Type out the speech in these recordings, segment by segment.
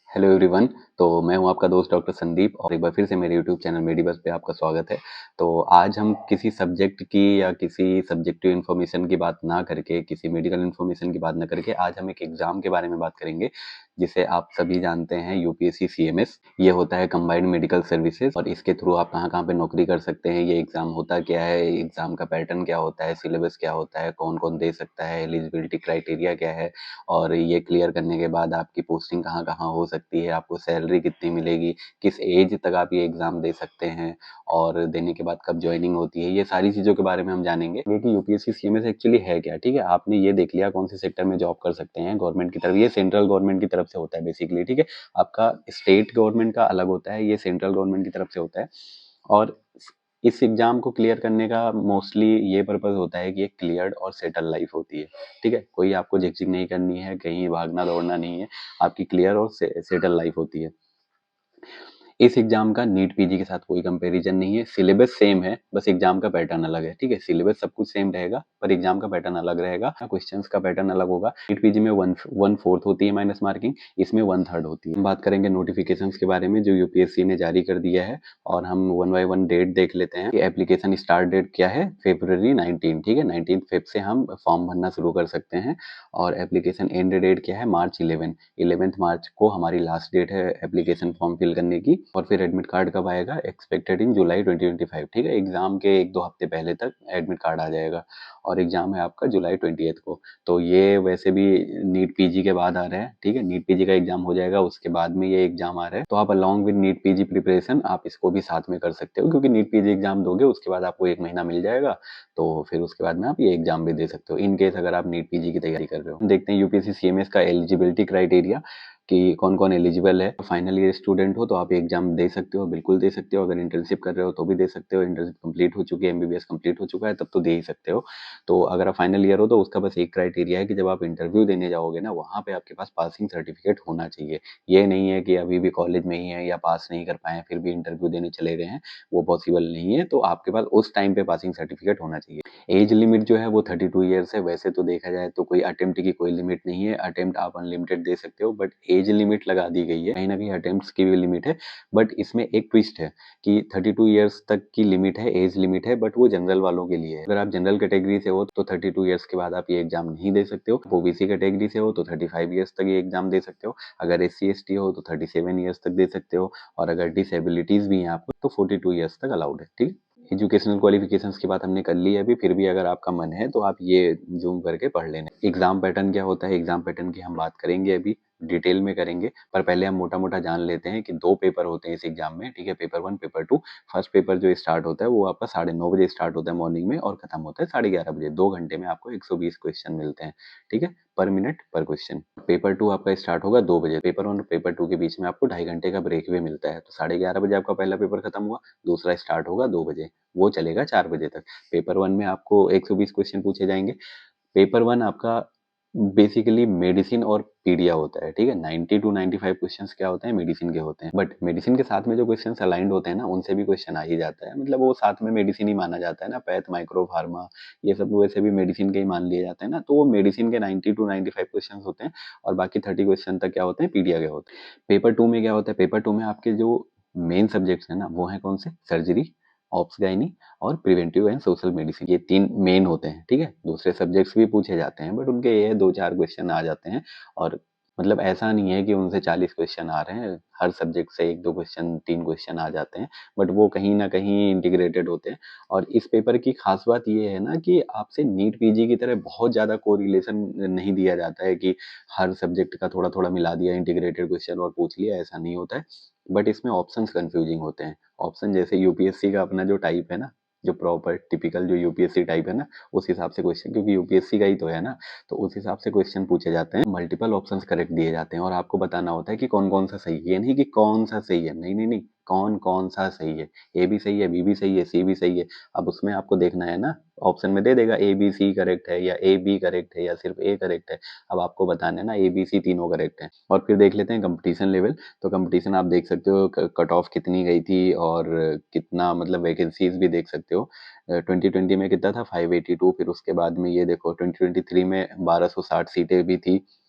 Hello everyone. तो मैं हूं आपका दोस्त डॉक्टर संदीप और एक बार फिर से मेरे यूट्यूब चैनल मेडिबस पे आपका स्वागत है। तो आज हम किसी सब्जेक्ट की या किसी सब्जेक्टिव इन्फॉर्मेशन की बात ना करके, किसी मेडिकल इन्फॉर्मेशन की बात ना करके आज हम एक एग्ज़ाम के बारे में बात करेंगे, जिसे आप सभी जानते हैं यूपीएससी सीएमएस। ये होता है कंबाइंड मेडिकल सर्विसेज और इसके थ्रू आप कहाँ-कहाँ पे नौकरी कर सकते हैं, ये एग्ज़ाम होता क्या है, एग्ज़ाम का पैटर्न क्या होता है, सिलेबस क्या होता है, कौन-कौन दे सकता है, एलिजिबिलिटी क्राइटेरिया क्या है और ये क्लियर करने के बाद आपकी पोस्टिंग कहाँ-कहाँ हो सकती है, आपको सैलरी कितनी मिलेगी, किस एज तक आप ये एग्ज़ाम दे सकते हैं और देने के बाद कब जॉइनिंग होती है, ये सारी चीज़ों के बारे में हम जानेंगे। ये कि यूपीएससी सीएमएस एक्चुअली है क्या, ठीक है? आपने ये देख लिया कौन से सेक्टर में जॉब कर सकते हैं गवर्नमेंट की तरफ, ये सेंट्रल गवर्नमेंट की तरफ से होता है बेसिकली, ठीक है? आपका स्टेट गवर्नमेंट का अलग होता है, ये सेंट्रल गवर्नमेंट की तरफ से होता है और इस एग्ज़ाम को क्लियर करने का मोस्टली ये पर्पज़ होता है कि एक क्लियर्ड और सेटल लाइफ़ होती है, ठीक है? कोई आपको झिक-झिक नहीं करनी है, कहीं भागना-दौड़ना नहीं है, आपकी क्लियर और सेटल लाइफ़ होती है। इस एग्ज़ाम का नीट पीजी के साथ कोई कंपैरिज़न नहीं है, सिलेबस सेम है, बस एग्ज़ाम का पैटर्न अलग है, ठीक है? सिलेबस सब कुछ सेम रहेगा, पर एग्ज़ाम का पैटर्न अलग रहेगा, क्वेश्चंस का पैटर्न अलग होगा। नीट पीजी में 1/4 होती है माइनस मार्किंग, इसमें 1/3 होती है। हम बात करेंगे नोटिफ़िकेशंस के बारे में जो यूपीएससी ने जारी कर दिया है और हम वन बाय वन डेट देख लेते हैं कि एप्लीकेशन स्टार्ट डेट क्या है? फ़रवरी 19, ठीक है? 19 फ़ेब से हम फॉर्म भरना शुरू कर सकते हैं और एप्लीकेशन एंड डेट क्या है? मार्च 11, 11th मार्च को हमारी लास्ट डेट है एप्लीकेशन फॉर्म फिल करने की और फिर एडमिट कार्ड कब आएगा? एक्सपेक्टेड इन जुलाई 2025, ठीक है? एग्ज़ाम के 1-2 हफ्ते पहले तक एडमिट कार्ड आ जाएगा और एग्ज़ाम है आपका जुलाई 20th को। तो ये वैसे भी नीट पीजी के बाद आ रहा है, ठीक है? नीट पीजी का एग्ज़ाम हो जाएगा, उसके बाद में ये एग्ज़ाम आ रहा है। तो आप along with NEET PG preparation आप इसको भी साथ में कर सकते हो क्योंकि नीट पीजी एग्ज़ाम दोगे उसके बाद आपको 1 महीना मिल जाएगा, तो फिर उसके बाद में आप ये एग्ज़ाम भी दे सकते हो इन केस अगर आप नीट पीजी की तैयारी कर रहे हो। देखते हैं यूपीएससी सीएमएस का एलिजिबिलिटी क्राइटेरिया कि कौन-कौन एलिजिबल है। फाइनल ईयर स्टूडेंट हो तो आप एग्ज़ाम दे सकते हो, बिल्कुल दे सकते हो। अगर इंटर्नशिप कर रहे हो तो भी दे सकते हो, इंटर्नशिप कंप्लीट हो चुकी है, एमबीबीएस कंप्लीट हो चुका है तब तो दे ही सकते हो। तो अगर आप फाइनल ईयर हो तो उसका बस एक क्राइटेरिया है कि जब आप इंटरव्यू देने जाओगे ना, वहाँ पे आपके पास पासिंग सर्टिफिकेट होना चाहिए। ये नहीं है कि अभी भी कॉलेज में ही हैं या पास नहीं कर पाए हैं, फिर भी इंटरव्यू देने चले गए हैं, वो पॉसिबल नहीं है। तो आपके पास उस टाइम पे पासिंग सर्टिफिकेट होना चाहिए। एज लिमिट जो है वो 32 ईयर्स है। वैसे तो देखा जाए तो कोई अटेम्प्ट की कोई लिमिट नहीं है, अटेम्प्ट आप अनलिमिटेड दे सकते हो बट एज लिमिट लगा दी गई है। कहीं न कहीं अटेम्प्ट्स की भी लिमिट है बट इसमें एक ट्विस्ट है कि 32 ईयर्स तक की लिमिट है, एज लिमिट है बट वो जनरल वालों के लिए है। अगर आप जनरल कैटेगरी से हो तो 32 ईयर्स के बाद आप ये एग्ज़ाम नहीं दे सकते हो। ओबीसी कैटेगरी से हो तो 35 ईयर्स तक ये एग्ज़ाम दे सकते हो। अगर एससी-एसटी हो तो 37 ईयर्स तक दे सकते हो और अगर डिसेबिलिटीज़ भी हैं आपको तो 42 ईयर्स तक अलाउड है, ठीक है? एजुकेशनल क्वालिफिकेशंस की बात हमने कर ली है अभी, फिर भी अगर आपका मन है तो आप ये ज़ूम करके पढ़ लेना। एग्ज़ाम पैटर्न क्या होता है? एग्ज़ाम पैटर्न की हम बात करेंगे अभी, डिटेल में करेंगे, पर पहले हम मोटा-मोटा जान लेते हैं कि 2 पेपर होते हैं इस एग्ज़ाम में, ठीक है? Paper 1, paper 2। फर्स्ट पेपर जो स्टार्ट होता है वो आपका 9:30 बजे स्टार्ट होता है मॉर्निंग में और खत्म होता है 11:30 बजे। 2 घंटे में आपको 120 क्वेश्चन मिलते हैं, ठीक है? पर मिनट पर क्वेश्चन। पेपर 2 आपका स्टार्ट होगा 2 बजे। पेपर 1 और पेपर 2 के बीच में आपको 2.5 घंटे का ब्रेक भी मिलता है। तो 11:30 बजे आपका पहला पेपर खत्म हुआ, दूसरा स्टार्ट होगा 2 बजे। वो चलेगा 4 बजे तक। पेपर 1 में आपको 120 क्वेश्चन पूछे जाएँगे। पेपर 1 आपका बेसिकली मेडिसिन और पीडिया होता है, ठीक है? 90 टू 95 क्वेश्चंस क्या होते हैं? मेडिसिन के होते हैं। बट मेडिसिन के साथ में जो क्वेश्चंस अलाइन्ड होते हैं ना, उनसे भी क्वेश्चन आ ही जाता है। मतलब वो साथ में मेडिसिन ही माना जाता है ना, पैथ, माइक्रो, फार्मा ये सब वैसे भी मेडिसिन के ही मान लिए जाते हैं ना, तो वो मेडिसिन के 90 टू 95 क्वेश्चंस होते हैं और बाकी 30 क्वेश्चन तक क्या होते हैं? पीडिया के होते हैं। पेपर 2 में क्या होता है? पेपर 2 में आपके जो मेन सब्जेक्ट्स हैं ना, वो हैं कौन से? सर्जरी, ऑब्स गायनी और प्रिवेंटिव एंड सोशल मेडिसिन, ये 3 मेन होते हैं, ठीक है? दूसरे सब्जेक्ट्स भी पूछे जाते हैं बट उनके ये 2-4 क्वेश्चन आ जाते हैं और मतलब ऐसा नहीं है कि उनसे 40 क्वेश्चन आ रहे हैं, हर सब्जेक्ट से 1-2 क्वेश्चन, 3 क्वेश्चन आ जाते हैं, बट वो कहीं न कहीं इंटीग्रेटेड होते हैं और इस पेपर की खास बात ये है ना कि आपसे नीट पीजी की तरह बहुत ज़्यादा कोरिलेशन नहीं दिया जाता है कि हर सब्जेक्ट का थोड़ा-थोड़ा मिला दिया, इंटीग्रेटेड क्वेश्चन और पूछ लिया, ऐसा नहीं होता है। बट इसमें ऑप्शंस कन्फ्यूजिंग होते हैं। ऑप्शन जैसे यूपीएससी का अपना जो टाइप है ना, जो प्रॉपर टिपिकल जो यूपीएससी टाइप है ना, उस हिसाब से क्वेश्चन क्योंकि यूपीएससी का ही तो है ना, तो उस हिसाब से क्वेश्चन पूछे जाते हैं। मल्टीपल ऑप्शंस करेक्ट दिए जाते हैं और आपको बताना होता है कि कौन-कौन सा सही है। ये नहीं कि कौन-सा सही है, नहीं, नहीं, नहीं, कौन-कौन सा सही है। ए भी सही है, बी भी सही है, सी भी सही है। अब उसमें आपको देखना है ना, ऑप्शन में दे देगा ए, बी, सी करेक्ट है या ए, बी करेक्ट है या सिर्फ ए करेक्ट है। अब आपको बताना है ना ए, बी, सी तीनों करेक्ट हैं और फिर देख लेते हैं कॉम्पिटिशन लेवल। तो कंपटीशन आप देख सकते हो कट ऑफ कितनी गई थी और कितना मतलब वैकेंसीज भी देख सकते हो। 2020 में कितना था 582, फिर उसके बाद में ये देखो 2023 में 1260 सीटें भी थी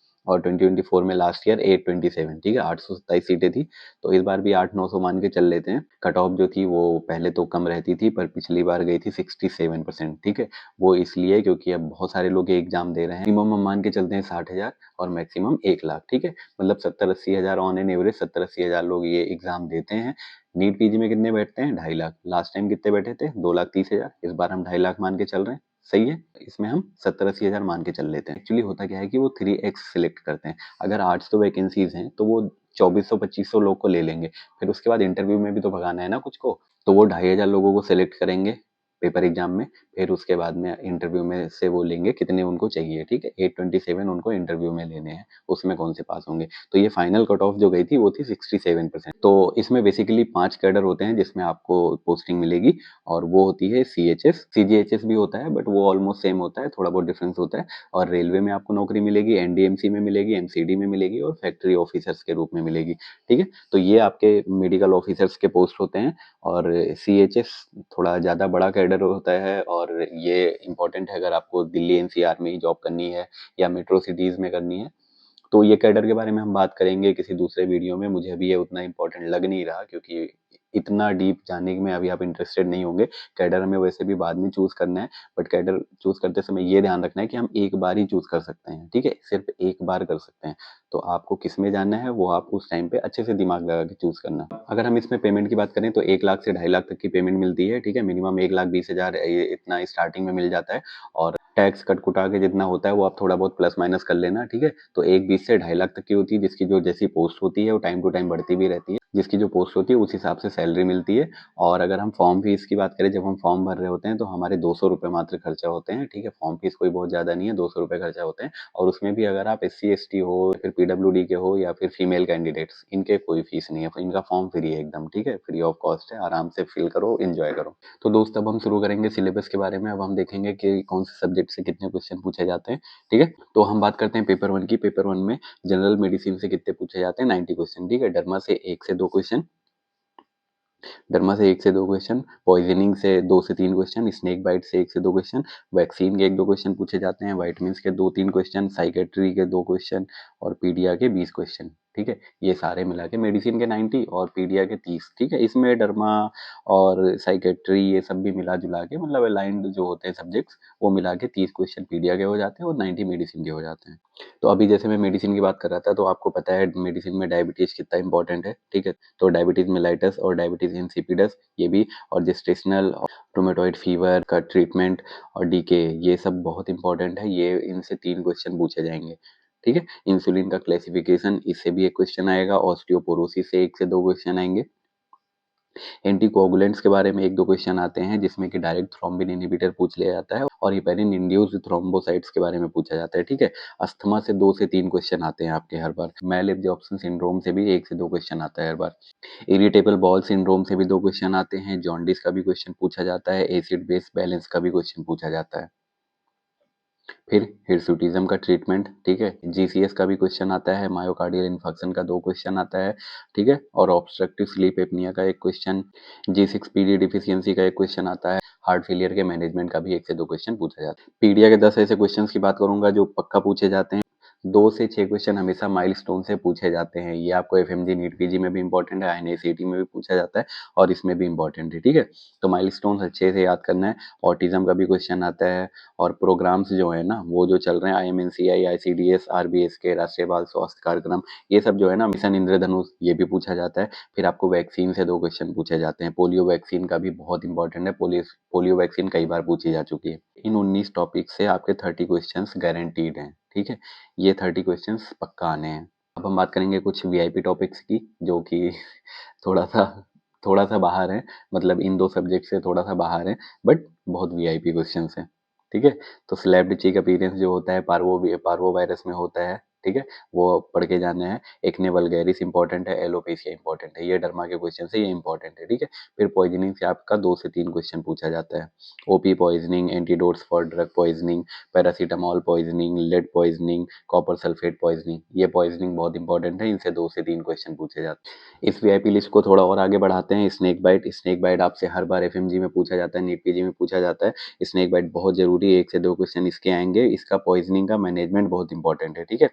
और 2024 में लास्ट ईयर 827, ठीक है, 827 सीटें थी। तो इस बार भी 8-900 मान के चल लेते हैं। कट ऑफ जो थी वो पहले तो कम रहती थी, पर पिछली बार गई थी 67%, ठीक है। वो इसलिए क्योंकि अब बहुत सारे लोग ये एग्जाम दे रहे हैं। मिनिमम हम मान के चलते हैं 60,000 और मैक्सिमम 1 लाख, ठीक है। मतलब 70-80 हज़ार ऑन एन एवरेज 70-80 हज़ार लोग ये एग्जाम देते हैं। नीट पीजी में कितने बैठते हैं? 2.5 लाख। लास्ट टाइम कितने बैठे थे? 2,30,000। इस बार हम 2.5 लाख मान के चल रहे हैं, सही है। इसमें हम 70-80 हज़ार मान के चल लेते हैं। एक्चुअली होता क्या है कि वो 3x सिलेक्ट करते हैं। अगर 800 वैकेंसीज हैं तो वो 2400-2500 लोग को ले लेंगे। फिर उसके बाद इंटरव्यू में भी तो भगाना है ना कुछ को, तो वो 2,500 लोगों को सिलेक्ट करेंगे पेपर एग्जाम में। फिर उसके बाद में इंटरव्यू में से वो लेंगे कितने उनको चाहिए, ठीक है। 827 उनको इंटरव्यू में लेने हैं, उसमें कौन से पास होंगे। तो ये फाइनल कट ऑफ जो गई थी वो थी 67%। तो इसमें बेसिकली 5 कैडर होते हैं जिसमें आपको पोस्टिंग मिलेगी, और वो होती है CHS, CGHS भी होता है बट वो ऑलमोस्ट सेम होता है, थोड़ा बहुत डिफरेंस होता है। और रेलवे में आपको नौकरी मिलेगी, NDMC में मिलेगी, MCD में मिलेगी और फैक्ट्री ऑफिसर्स के रूप में मिलेगी, ठीक है। तो ये आपके मेडिकल ऑफिसर्स के पोस्ट होते हैं। और CHS थोड़ा ज़्यादा बड़ा कैडर होता है, और ये इंपॉर्टेंट है अगर आपको दिल्ली NCR में ही जॉब करनी है या मेट्रो सिटीज़ में करनी है। तो ये कैडर के बारे में हम बात करेंगे किसी दूसरे वीडियो में। मुझे अभी ये उतना इम्पोर्टेंट लग नहीं रहा, क्योंकि इतना डीप जाने में अभी आप इंटरेस्टेड नहीं होंगे। कैडर हमें वैसे भी बाद में चूज़ करना है, बट कैडर चूज़ करते समय ये ध्यान रखना है कि हम एक बार ही चूज़ कर सकते हैं, ठीक है, सिर्फ एक बार कर सकते हैं। तो आपको किस में जाना है वो आप उस टाइम पे अच्छे से दिमाग लगा के चूज़ करना। अगर हम इसमें पेमेंट की बात करें तो 1 लाख से 2.5 लाख तक की पेमेंट मिलती है, ठीक है। मिनिमम 1,20,000 ये इतना स्टार्टिंग में मिल जाता है, और टैक्स कट कुटा के जितना होता है वो आप थोड़ा बहुत प्लस माइनस कर लेना, ठीक है। तो 1,20 से 2.5 लाख तक की होती है, जिसकी जो जैसी पोस्ट होती है वो टाइम टू टाइम बढ़ती भी रहती है। जिसकी जो पोस्ट होती है उस हिसाब से सैलरी मिलती है। और अगर हम फॉर्म फीस की बात करें, जब हम फॉर्म भर रहे होते हैं तो हमारे 200 रुपये मात्र खर्चा होते हैं, ठीक है। फॉर्म फीस कोई बहुत ज़्यादा नहीं है, 200 रुपये खर्चा होते हैं। और उसमें भी अगर आप SC ST हो, फिर PWD के हो, या फिर फीमेल कैंडिडेट्स, इनके कोई फीस नहीं है, इनका फॉर्म फ्री है एकदम, ठीक है, फ्री ऑफ कॉस्ट है। आराम से फिल करो, एंजॉय करो। तो दोस्त अब हम शुरू करेंगे सिलेबस के बारे में। अब हम देखेंगे कि कौन से सब्जेक्ट से कितने क्वेश्चन पूछे जाते हैं, ठीक है। तो हम बात करते हैं पेपर 1 की। पेपर 1 में जनरल मेडिसिन से कितने पूछे जाते हैं? 90 क्वेश्चन, ठीक है। डर्मा से 1 से 2 क्वेश्चन, डर्मा से 1 से 2 क्वेश्चन, पॉइजनिंग से 2 से 3 क्वेश्चन, स्नेक बाइट से 1 से 2 क्वेश्चन, वैक्सीन के 1-2 क्वेश्चन पूछे जाते हैं, वाइटमिन्स के 2-3 क्वेश्चन, साइकेट्री के 2 क्वेश्चन और पीडिया के 20 क्वेश्चन, ठीक है। ये सारे मिला के मेडिसिन के 90 और पीडिया के 30, ठीक है। इसमें डर्मा और साइकेट्री ये सब भी मिला जुला के, मतलब अलाइंड जो होते हैं सब्जेक्ट्स, वो मिला के 30 क्वेश्चन पीडिया के हो जाते हैं और 90 मेडिसिन के हो जाते हैं। तो अभी जैसे मैं मेडिसिन की बात कर रहा था, तो आपको पता है मेडिसिन में डायबिटीज कितना इंपॉर्टेंट है, ठीक है। तो डायबिटीज मेलाइटस और डायबिटीज इंसिपिडस ये भी, और जेस्टेशनल रूमेटॉइड फीवर का ट्रीटमेंट और डीके, ये सब बहुत इंपॉर्टेंट है। ये इनसे 3 क्वेश्चन पूछे जाएंगे, ठीक है। इंसुलिन का क्लासिफिकेशन, इससे भी 1 क्वेश्चन आएगा। ऑस्टियोपोरोसिस से 1 से 2 क्वेश्चन आएंगे। एंटीकोगुलेंट्स के बारे में 1-2 क्वेश्चन आते हैं, जिसमें कि डायरेक्ट थ्रोम्बिन इनहिबिटर पूछ लिया जाता है, और हेपेरिन इंड्यूस्ड थ्रोम्बोसाइट्स के बारे में पूछा जाता है, ठीक है। अस्थमा से 2 से 3 क्वेश्चन आते हैं आपके हर बार। मेल एब्जॉर्प्शन सिंड्रोम से भी 1 से 2 क्वेश्चन आता है हर बार। इरिटेबल बॉल सिंड्रोम से भी 2 क्वेश्चन आते हैं। जॉन्डिस का भी क्वेश्चन पूछा जाता है। एसिड बेस बैलेंस का भी क्वेश्चन पूछा जाता है। फिर हिरसुटिज्म का ट्रीटमेंट, ठीक है। GCS का भी क्वेश्चन आता है। मायोकार्डियल इन्फेक्शन का 2 क्वेश्चन आता है, ठीक है। और ऑब्स्ट्रक्टिव स्लीप एपनिया का 1 क्वेश्चन, G6PD डिफिशियंसी का 1 क्वेश्चन आता है। हार्ट फेलियर के मैनेजमेंट का भी 1 से 2 क्वेश्चन पूछा जाता है। पीडिया के 10 ऐसे क्वेश्चंस की बात करूंगा जो पक्का पूछे जाते हैं। 2 से 6 क्वेश्चन हमेशा माइलस्टोन से पूछे जाते हैं। ये आपको FMG नीट पीजी में भी इंपॉर्टेंट है, INA-CET में भी पूछा जाता है, और इसमें भी इंपॉर्टेंट है, ठीक है। तो माइलस्टोन अच्छे से याद करना है। ऑटिज्म का भी क्वेश्चन आता है। और प्रोग्राम्स जो है ना, वो जो चल रहे हैं, IMNCI, ICDS, RBSK, राष्ट्रीय बाल स्वास्थ्य कार्यक्रम, ये सब जो है ना, मिशन इंद्रधनुष, ये भी पूछा जाता है। फिर आपको वैक्सीन से 2 क्वेश्चन पूछे जाते हैं। पोलियो वैक्सीन का भी बहुत इंपॉर्टेंट है। पोलियो वैक्सीन कई बार पूछी जा चुकी है। इन 19 टॉपिक से आपके 30 क्वेश्चन गारंटीड हैं, ठीक है। ये 30 क्वेश्चंस पक्का आने हैं। अब हम बात करेंगे कुछ वीआईपी टॉपिक्स की, जो कि थोड़ा सा थोड़ा सा बाहर है, मतलब इन 2 सब्जेक्ट से थोड़ा सा बाहर है, बट बहुत वीआईपी क्वेश्चंस हैं, ठीक है। तो स्लैप्ड चीक अपीयरेंस जो होता है पार्वो वायरस में होता है, ठीक है, वो पढ़ के जाना है। एक्ने वल्गैरिस इंपॉर्टेंट है। एलोपेशिया इंपॉर्टेंट है। ये डर्मा के क्वेश्चन है, ये इंपॉर्टेंट है, ठीक है। फिर पॉइजनिंग से आपका 2 से 3 क्वेश्चन पूछा जाता है। OP poisoning, antidotes for drug poisoning, paracetamol poisoning, lead poisoning, copper sulphate poisoning, ये पॉइजनिंग बहुत इंपॉर्टेंट है। इनसे 2 से 3 क्वेश्चन पूछे जाते हैं। इस वीआईपी लिस्ट को थोड़ा और आगे बढ़ाते हैं। स्नेक बाइट आपसे हर बार FMG में पूछा जाता है, नीट पीजी में पूछा जाता है। स्नेक बाइट बहुत जरूरी है, 1 से 2 क्वेश्चन इसके आएंगे। इसका पॉइजनिंग का मैनेजमेंट बहुत इंपॉर्टेंट है, ठीक है।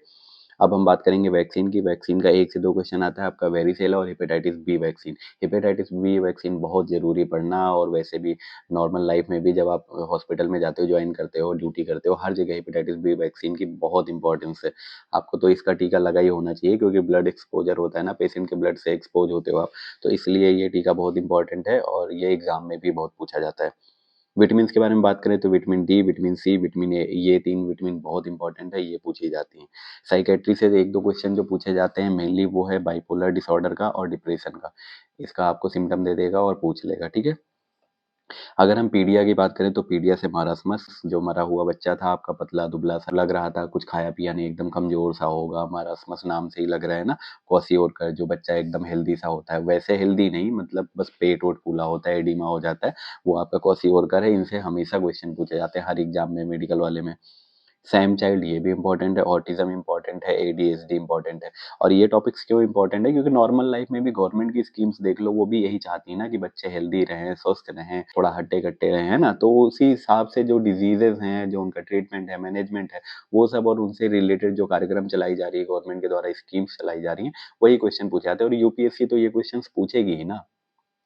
अब हम बात करेंगे वैक्सीन की। वैक्सीन का 1 से 2 क्वेश्चन आता है आपका वेरिसेला और hepatitis B vaccine. Hepatitis B vaccine बहुत ज़रूरी पढ़ना, और वैसे भी नॉर्मल लाइफ में भी जब आप हॉस्पिटल में जाते हो, जॉइन करते हो, ड्यूटी करते हो, हर जगह हेपेटाइटिस बी वैक्सीन की बहुत इंपॉर्टेंस है। आपको तो इसका टीका लगा ही होना चाहिए, क्योंकि ब्लड एक्सपोज़र होता है ना, पेशेंट के ब्लड से एक्सपोज़ होते हो आप, तो इसलिए ये टीका बहुत इंपॉर्टेंट है और ये एग्ज़ाम में भी बहुत पूछा जाता है। विटामिन्स के बारे में बात करें तो vitamin D, vitamin C, vitamin A, ये 3 विटामिन बहुत इंपॉर्टेंट है, ये पूछी जाती हैं। साइकियाट्री से 1-2 क्वेश्चन जो पूछे जाते हैं मेनली वो है बाइपोलर डिसऑर्डर का और डिप्रेशन का। इसका आपको सिम्पटम दे देगा और पूछ लेगा, ठीक है? अगर हम पीडिया की बात करें तो पीडिया से मारास्मस, जो मरा हुआ बच्चा था आपका, पतला-दुबला सा लग रहा था, कुछ खाया-पिया नहीं, एकदम कमज़ोर सा होगा, मारास्मस नाम से ही लग रहा है ना, क्वाशियोरकर, जो बच्चा एकदम हेल्दी सा होता है, वैसे हेल्दी नहीं, मतलब बस पेट-वोट फूला होता है, एडिमा हो जाता है, वो आपका क्वाशियोरकर है। इनसे हमेशा क्वेश्चन पूछे जाते हैं हर एग्ज़ाम में, मेडिकल वाले में। सैम चाइल्ड, ये भी इम्पोर्टेंट है, ऑटिज़्म इम्पोर्टेंट है, एडीएचडी इम्पोर्टेंट है। और ये टॉपिक्स क्यों इम्पोर्टेंट है, क्योंकि नॉर्मल लाइफ में भी गवर्नमेंट की स्कीम्स देख लो, वो भी यही चाहती है ना कि बच्चे हेल्दी रहें, स्वस्थ रहें, थोड़ा हट्टे-कट्टे रहें, है ना? तो उसी हिसाब से जो डिजीज़ेज़ हैं, जो उनका ट्रीटमेंट है, मैनेजमेंट है, वो सब और उनसे रिलेटेड जो कार्यक्रम चलाई जा रही है, गवर्नमेंट के द्वारा स्कीम्स चलाई जा रही हैं, वही क्वेश्चन पूछे जाते हैं, और यूपीएससी तो ये क्वेश्चन्स पूछेगी ही ना।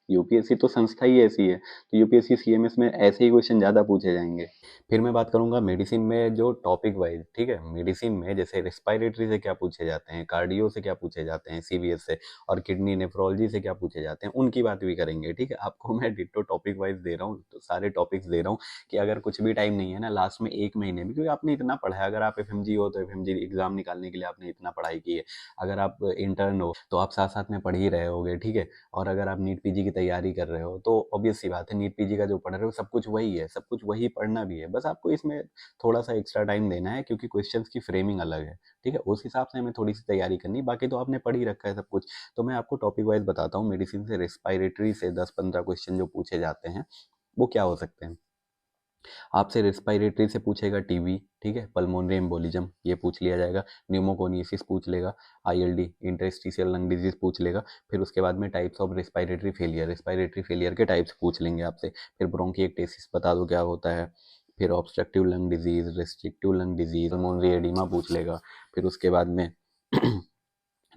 यूपीएससी तो संस्था ही ऐसी है, तो यूपीएससी सीएमएस में ऐसे ही क्वेश्चन ज़्यादा पूछे जाएँगे। फिर मैं बात करूँगा मेडिसिन में जो टॉपिक वाइज़, ठीक है? मेडिसिन में जैसे रेस्पिरेटरी से क्या पूछे जाते हैं, कार्डियो से क्या पूछे जाते हैं, सीवीएस से, और किडनी नेफ्रोलॉजी से क्या पूछे जाते हैं, उनकी बात भी करेंगे, ठीक है? आपको मैं डिट्टो टॉपिक वाइज़ दे रहा हूँ, तो सारे टॉपिक्स दे रहा हूँ कि अगर कुछ भी टाइम नहीं है ना, लास्ट में 1 महीने में, क्योंकि आपने इतना पढ़ा है, अगर आप एफएमजी हो, तो एफएमजी एग्ज़ाम निकालने के लिए आपने इतना पढ़ाई की है। अगर आप इंटर्न हो, तो आप साथ-साथ में पढ़ ही रहे होगे, ठीक है? और अगर आप नीट पीजी की तैयारी कर रहे हो, तो ऑब्वियस सी बात है, नीट पीजी का जो पढ़ रहे हो सब कुछ वही है, सब कुछ वही पढ़ना भी है। बस आपको इसमें थोड़ा-सा एक्स्ट्रा टाइम देना है, क्योंकि क्वेश्चंस की फ्रेमिंग अलग है, ठीक है? उस हिसाब से हमें थोड़ी-सी तैयारी करनी है, बाकी तो आपने पढ़ ही रखा है सब कुछ। तो मैं आपको टॉपिक वाइज़ बताता हूँ, मेडिसिन से रेस्पिरेटरी से 10-15 क्वेश्चन जो पूछे जाते हैं, वो क्या हो सकते हैं? आपसे रेस्पिरेटरी से पूछेगा टीबी, ठीक है? पल्मोनरी एम्बोलिज्म, ये पूछ लिया जाएगा। न्यूमोकोनियासिस पूछ लेगा, आईएलडी, इंटरस्टिशियल लंग डिजीज़ पूछ लेगा। फिर उसके बाद में टाइप्स ऑफ रेस्पिरेटरी फेलियर के टाइप्स पूछ लेंगे आपसे। फिर ब्रोंकिएक्टेसिस बता दो क्या होता है। फिर obstructive lung disease, restrictive lung disease, pulmonary oedema पूछ लेगा। फिर उसके बाद में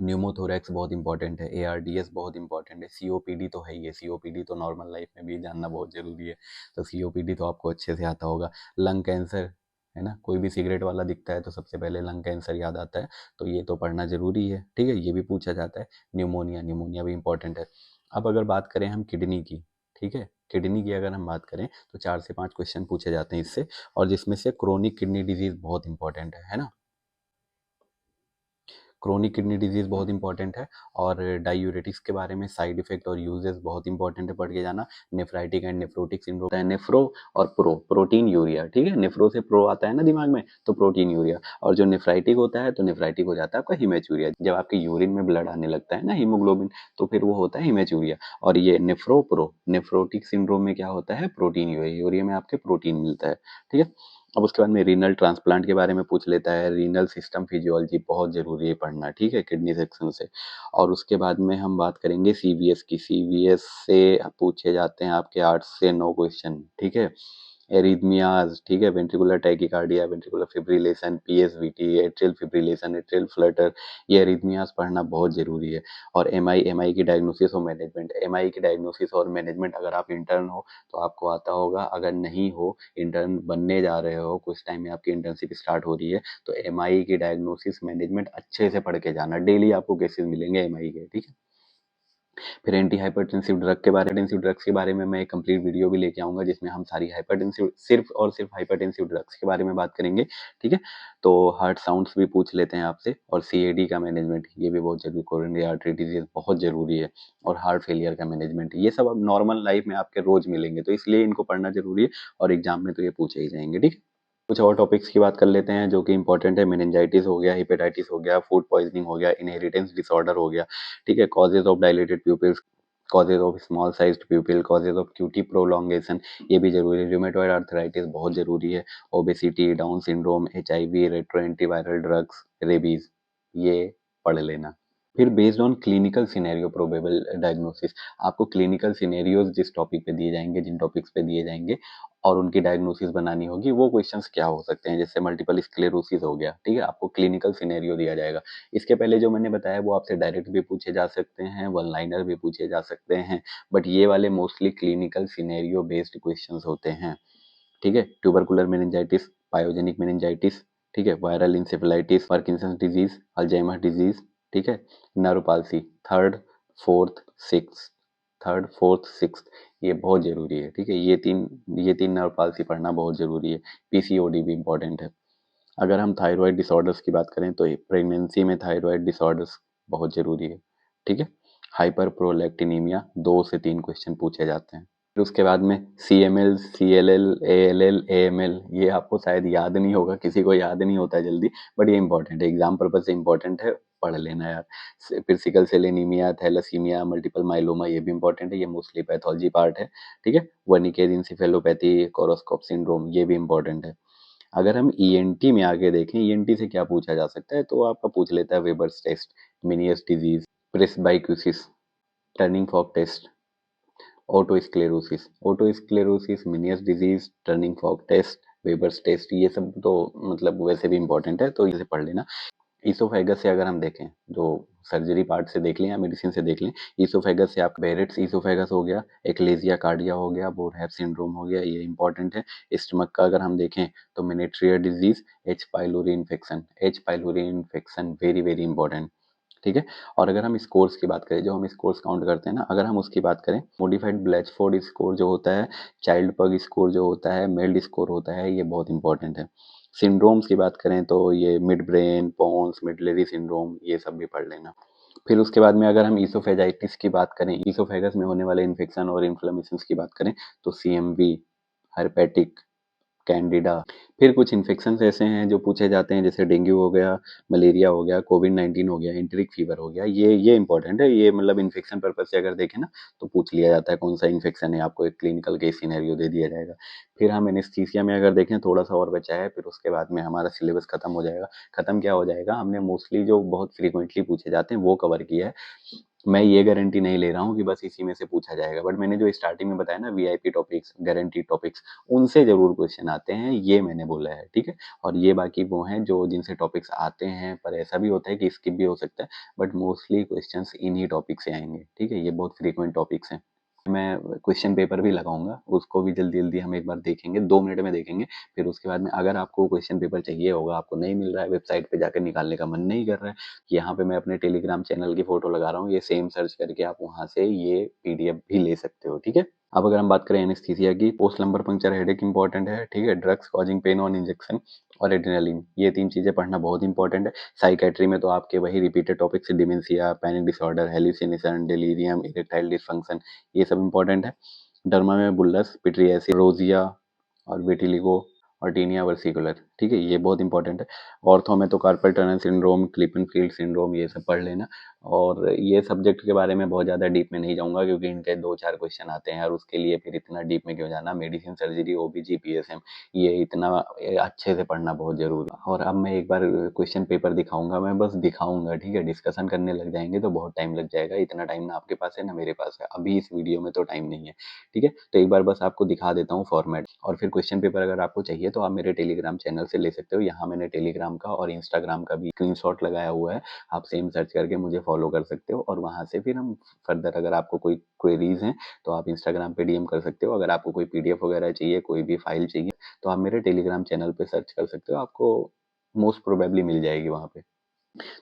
न्यूमोथोरैक्स बहुत इंपॉर्टेंट है, एआरडीएस बहुत इंपॉर्टेंट है, सीओपीडी तो है ही है, सीओपीडी तो नॉर्मल लाइफ में भी जानना बहुत ज़रूरी है, तो सीओपीडी तो आपको अच्छे से आता होगा। लंग कैंसर, है ना? कोई भी सिगरेट वाला दिखता है तो सबसे पहले लंग कैंसर याद आता है, तो ये तो पढ़ना ज़रूरी है, ठीक है? ये भी पूछा जाता है। न्यूमोनिया भी इंपॉर्टेंट है। अब अगर बात करें हम किडनी की, ठीक है? किडनी की अगर हम बात करें तो 4 से 5 क्वेश्चन पूछे जाते हैं इससे, और जिसमें से क्रोनिक किडनी डिजीज़ बहुत इंपॉर्टेंट है ना? क्रोनिक किडनी डिजीज़ बहुत इंपॉर्टेंट है, और डाययूरेटिक्स के बारे में साइड इफ़ेक्ट और यूजेस बहुत इंपॉर्टेंट है पढ़ के जाना। नेफ्राइटिक एंड नेफ्रोटिक सिंड्रोम होता है, नेफ्रो और प्रो, प्रोटीन यूरिया, ठीक है? नेफ्रो से प्रो आता है ना दिमाग में, तो प्रोटीन यूरिया, और जो नेफ्राइटिक होता है, तो नेफ्राइटिक हो जाता है आपका हीमैचूरिया। जब आपके यूरिन में ब्लड आने लगता है ना, हीमोग्लोबिन, तो फिर वो होता है हीमैचूरिया। और ये नेफ्रो प्रो, नेफ्रोटिक सिंड्रोम में क्या होता है? प्रोटीन यूरिया, यूरिया में आपके प्रोटीन मिलता है, ठीक है? अब उसके बाद में रीनल ट्रांसप्लांट के बारे में पूछ लेता है, रीनल सिस्टम फिजियोलॉजी बहुत ज़रूरी है पढ़ना, ठीक है? किडनी सेक्शन से। और उसके बाद में हम बात करेंगे सीवीएस की। सीवीएस से पूछे जाते हैं आपके 8 से 9 क्वेश्चन, ठीक है? एरिथमियाज़, ठीक है? Ventricular tachycardia, ventricular fibrillation, PSVT, atrial fibrillation, atrial flutter, ये एरिथमियाज़ पढ़ना बहुत ज़रूरी है। और एमआई की डायग्नोसिस और मैनेजमेंट, एमआई की डायग्नोसिस और मैनेजमेंट, अगर आप इंटर्न हो तो आपको आता होगा, अगर नहीं हो, इंटर्न बनने जा रहे हो, कुछ टाइम में आपकी इंटर्नशिप स्टार्ट हो रही है, तो एमआई की डायग्नोसिस मैनेजमेंट अच्छे से पढ़ के जाना। डेली आपको केसेस मिलेंगे एमआई के, ठीक है? फिर एंटी हाइपरटेंसिव ड्रग्स के बारे में मैं एक कंप्लीट वीडियो भी लेके आऊँगा, जिसमें हम सारी हाइपरटेंसिव, सिर्फ़ और सिर्फ़ हाइपरटेंसिव ड्रग्स के बारे में बात करेंगे, ठीक है? तो हार्ट साउंड्स भी पूछ लेते हैं आपसे, और सीएडी का मैनेजमेंट, ये भी बहुत ज़रूरी, कोरोनरी आर्टरी डिज़ीज़ बहुत ज़रूरी है, और हार्ट फेलियर का मैनेजमेंट, ये सब अब नॉर्मल लाइफ़ में आपके रोज़ मिलेंगे, तो इसलिए इनको पढ़ना ज़रूरी है, और एग्ज़ाम में तो ये पूछे ही जाएँगे, ठीक है? कुछ और टॉपिक्स की बात कर लेते हैं जो कि इम्पोर्टेंट है। मेनिंजाइटिस हो गया, हेपेटाइटिस हो गया, फूड पॉइज़निंग हो गया, इनहेरिटेंस डिसऑर्डर हो गया, ठीक है? Causes of dilated pupils, causes of small sized pupil, causes of QT prolongation, ये भी ज़रूरी है। रूमेटॉइड आर्थराइटिस बहुत ज़रूरी है। Obesity, Down syndrome, HIV, retro antiviral drugs, rabies, ये पढ़ लेना। फिर based on clinical scenario probable diagnosis, आपको क्लिनिकल सिनेरियोज़ जिस टॉपिक पे दिए जाएँगे, जिन टॉपिक्स पे दिए जाएँगे, और उनकी डायग्नोसिस बनानी होगी, वो क्वेश्चंस क्या हो सकते हैं, जैसे मल्टीपल स्क्लेरोसिस हो गया, ठीक है, आपको क्लिनिकल सिनेरियो दिया जाएगा। इसके पहले जो मैंने बताया वो आपसे डायरेक्ट भी पूछे जा सकते हैं, वन लाइनर भी पूछे जा सकते हैं, बट ये वाले mostly clinical scenario based questions होते हैं, ठीक है। ट्यूबरकुलर मेनिंजाइटिस, पायोजेनिक मेनिंजाइटिस, ठीक है, viral encephalitis, Parkinson's disease, Alzheimer disease, ठीक है, nerve palsy, third, fourth, six, third, fourth, six, ये बहुत जरूरी है, ठीक है। ये तीन नर्व पाल्सी पढ़ना बहुत जरूरी है। पीसीओडी भी इंपॉर्टेंट है। अगर हम थायराइड डिसऑर्डर्स की बात करें तो प्रेगनेंसी में थायराइड डिसऑर्डर्स बहुत जरूरी है, ठीक है। हाइपर प्रोलैक्टिनीमिया, 2 से 3 क्वेश्चन पूछे जाते हैं। फिर उसके बाद में CML, CLL, ALL, AML, ये आपको शायद याद नहीं होगा, किसी को याद नहीं होता है जल्दी, बट ये इंपॉर्टेंट है, एग्जाम पर्पज से इंपॉर्टेंट है, पढ़ लेना यार। फिर sickle cell anaemia, thalassaemia, multiple myeloma, ये भी इंपॉर्टेंट है, ये मोस्टली पैथोलॉजी पार्ट है, ठीक है। वर्निकेज इंसेफेलोपैथी, कोरोस्कोप सिंड्रोम, ये भी इंपॉर्टेंट है। अगर हम ENT में आगे देखें, ENT से क्या पूछा जा सकता है, तो आपका पूछ लेता है Weber's test, Meniere's disease, presbycusis, tuning fork test, otosclerosis, Meniere's disease, tuning fork test, Weber's test, ये सब तो मतलब वैसे भी इंपॉर्टेंट है, तो इसे पढ़ लेना। ईसोफेगस से अगर हम देखें, जो सर्जरी पार्ट से देख लें या मेडिसिन से देख लें, ईसोफेगस से आपका बेरेट्स ईसोफेगस हो गया, एक्लेजिया कार्डिया हो गया, बोरहैप सिंड्रोम हो गया, ये इंपॉर्टेंट है। स्टमक का अगर हम देखें तो Menetrier disease, H pylori infection, very very important, ठीक है। और अगर हम स्कोर्स की बात करें, जो हम स्कोर्स काउंट करते हैं ना, अगर हम उसकी बात करें, मॉडिफाइड ब्लैचफोर्ड स्कोर जो होता है, चाइल्ड पग स्कोर जो होता है, मेल्ड स्कोर होता है, ये बहुत इंपॉर्टेंट है। सिंड्रोम्स की बात करें तो ये midbrain, pons, medullary syndrome, ये सब भी पढ़ लेना। फिर उसके बाद में अगर हम ईसोफेजाइटिस की बात करें, ईसोफेगस में होने वाले इन्फेक्शन और इन्फ्लेमेशन की बात करें, तो CMV, हर्पेटिक, कैंडिडा। फिर कुछ इन्फेक्शंस ऐसे हैं जो पूछे जाते हैं, जैसे डेंगू हो गया, मलेरिया हो गया, कोविड-19 हो गया, एंटेरिक फीवर हो गया, ये इंपॉर्टेंट है, ये मतलब इन्फेक्शन पर्पज से अगर देखें ना, तो पूछ लिया जाता है कौन सा इन्फेक्शन है, आपको एक क्लिनिकल केस सिनेरियो दे दिया जाएगा। फिर हम एनेस्थीसिया में अगर देखें, थोड़ा सा और बचा है, फिर उसके बाद में हमारा सिलेबस खत्म हो जाएगा। खत्म क्या हो जाएगा, हमने मोस्टली जो बहुत फ्रीक्वेंटली पूछे जाते हैं वो कवर किया है। मैं ये गारंटी नहीं ले रहा हूँ कि बस इसी में से पूछा जाएगा, बट मैंने जो स्टार्टिंग में बताया ना, VIP टॉपिक्स, गारंटी टॉपिक्स, उनसे जरूर क्वेश्चन आते हैं, ये मैंने बोला है, ठीक है। और ये बाकी वो हैं जो जिनसे टॉपिक्स आते हैं, पर ऐसा भी होता है कि स्किप भी हो सकता है, बट मोस्टली क्वेश्चंस इन्हीं टॉपिक से आएंगे, ठीक है। ये बहुत फ्रीक्वेंट टॉपिक्स हैं। मैं क्वेश्चन पेपर भी लगाऊंगा, उसको भी जल्दी जल्दी हम एक बार देखेंगे, 2 मिनट में देखेंगे। फिर उसके बाद में अगर आपको क्वेश्चन पेपर चाहिए होगा, आपको नहीं मिल रहा है, वेबसाइट पे जाकर निकालने का मन नहीं कर रहा है, यहाँ पे मैं अपने टेलीग्राम चैनल की फोटो लगा रहा हूँ, ये सेम सर्च करके आप वहाँ से ये PDF भी ले सकते हो, ठीक है। अब अगर हम बात करें एनेस्थीसिया की, post lumbar puncture headache important है, ठीक है। Drugs causing pain on injection और एड्रेनालिन, ये 3 चीजें पढ़ना बहुत इंपॉर्टेंट है। साइकेट्री में तो आपके वही repeated topics, dementia, panic disorder, hallucination, delirium, erectile dysfunction, ये सब इंपॉर्टेंट है। डर्मा में बुल्लस, पिट्रियासी, रोजिया और विटिलिगो और टीनिया वर्सिकुलर, ठीक है, ये बहुत इंपॉर्टेंट है। ऑर्थो में तो कार्पल टनल सिंड्रोम, क्लिपन-फील्ड सिंड्रोम, ये सब पढ़ लेना। और ये सब्जेक्ट के बारे में बहुत ज़्यादा डीप में नहीं जाऊंगा, क्योंकि इनके 2-4 क्वेश्चन आते हैं, और उसके लिए फिर इतना डीप में क्यों जाना। मेडिसिन, सर्जरी, OBG, PSM, ये इतना अच्छे से पढ़ना बहुत जरूरी है। और अब मैं एक बार क्वेश्चन पेपर दिखाऊंगा, मैं बस दिखाऊंगा, ठीक है। डिस्कशन करने लग जाएंगे तो बहुत टाइम लग जाएगा, इतना टाइम ना आपके पास है ना मेरे पास है, अभी इस वीडियो में तो टाइम नहीं है, ठीक है। तो एक बार बस आपको दिखा देता हूँ फॉर्मेट। और फिर क्वेश्चन पेपर अगर आपको चाहिए तो आप मेरे टेलीग्राम चैनल से ले सकते हो, यहाँ मैंने टेलीग्राम का और इंस्टाग्राम का भी स्क्रीनशॉट लगाया हुआ है, आप सेम सर्च करके मुझे फॉलो कर सकते हो, और वहाँ से फिर हम फर्दर, अगर आपको कोई क्वेरीज हैं तो आप इंस्टाग्राम पे DM कर सकते हो। अगर आपको कोई PDF वगैरह चाहिए, कोई भी फाइल चाहिए, तो आप मेरे टेलीग्राम चैनल पे सर्च कर सकते हो, आपको मोस्ट प्रोबेबली मिल जाएगी वहाँ पे।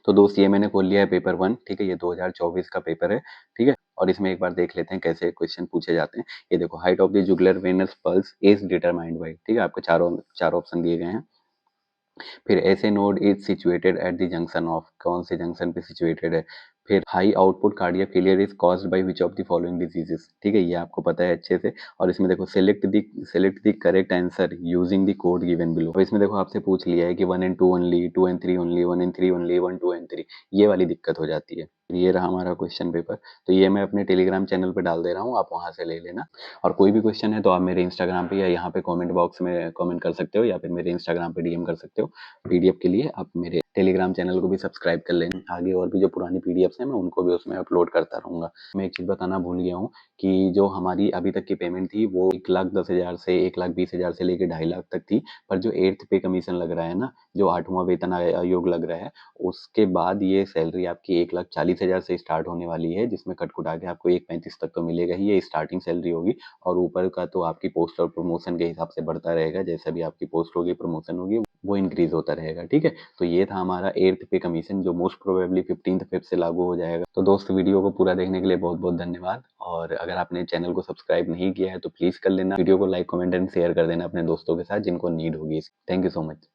तो दोस्त, ये मैंने खोल लिया है पेपर 1, ठीक है, ये 2024 का पेपर है, ठीक है। और इसमें एक बार देख लेते हैं कैसे क्वेश्चन पूछे जाते हैं। ये देखो, height of the jugular venous pulse is determined by, ठीक है, आपको चार ऑप्शन दिए गए हैं। फिर ऐसे node is situated at the junction of, कौन से जंक्शन पे सिचुएटेड है। फिर high output cardiac failure is caused by which of the following diseases, ठीक है, ये आपको पता है अच्छे से। और इसमें देखो, select the correct answer using the code given below. अब इसमें देखो, आपसे पूछ लिया है कि 1 and 2 only, 2 and 3 only, 1 and 3 only, 1, 2 and 3, ये वाली दिक्कत हो जाती है। ये रहा हमारा क्वेश्चन पेपर। तो ये मैं अपने टेलीग्राम चैनल पे डाल दे रहा हूँ, आप वहाँ से ले लेना। और कोई भी क्वेश्चन है तो आप मेरे इंस्टाग्राम पे या यहाँ पे कमेंट बॉक्स में कमेंट कर सकते हो, या फिर मेरे इंस्टाग्राम पे डीएम कर सकते हो। पीडीएफ के लिए आप मेरे टेलीग्राम चैनल को भी सब्सक्राइब कर लेना। आगे और भी जो पुरानी पीडीएफ्स हैं मैं उनको भी उसमें अपलोड करता रहूँगा। मैं एक चीज़ बताना भूल गया हूँ कि जो हमारी अभी तक की पेमेंट थी वो 1,10,000 से 1,20,000 से लेके 2.5 लाख तक थी। पर जो 8th पे कमीशन लग रहा है ना, जो 8वां वेतन आयोग लग रहा है, उसके बाद ये सैलरी आपकी 1,40,000 से स्टार्ट होने वाली है, जिसमें कट कुटा के आपको 1,35 तक तो मिलेगा ही, ये स्टार्टिंग सैलरी होगी। और ऊपर का तो आपकी पोस्ट और प्रमोशन के हिसाब से बढ़ता रहेगा, जैसे भी आपकी पोस्ट होगी, प्रमोशन होगी, वो इंक्रीज होता रहेगा। ठीक है, तो ये था हमारा 8th पे कमीशन, जो मोस्ट प्रोबेबली 15th फेब से लागू हो जाएगा। तो दोस्त, वीडियो को पूरा देखने के लिए बहुत बहुत धन्यवाद। और अगर आपने चैनल को सब्सक्राइब नहीं किया है तो प्लीज कर लेना। वीडियो को लाइक, कमेंट एंड शेयर कर देना अपने दोस्तों के साथ जिनको नीड होगी। Thank you so much.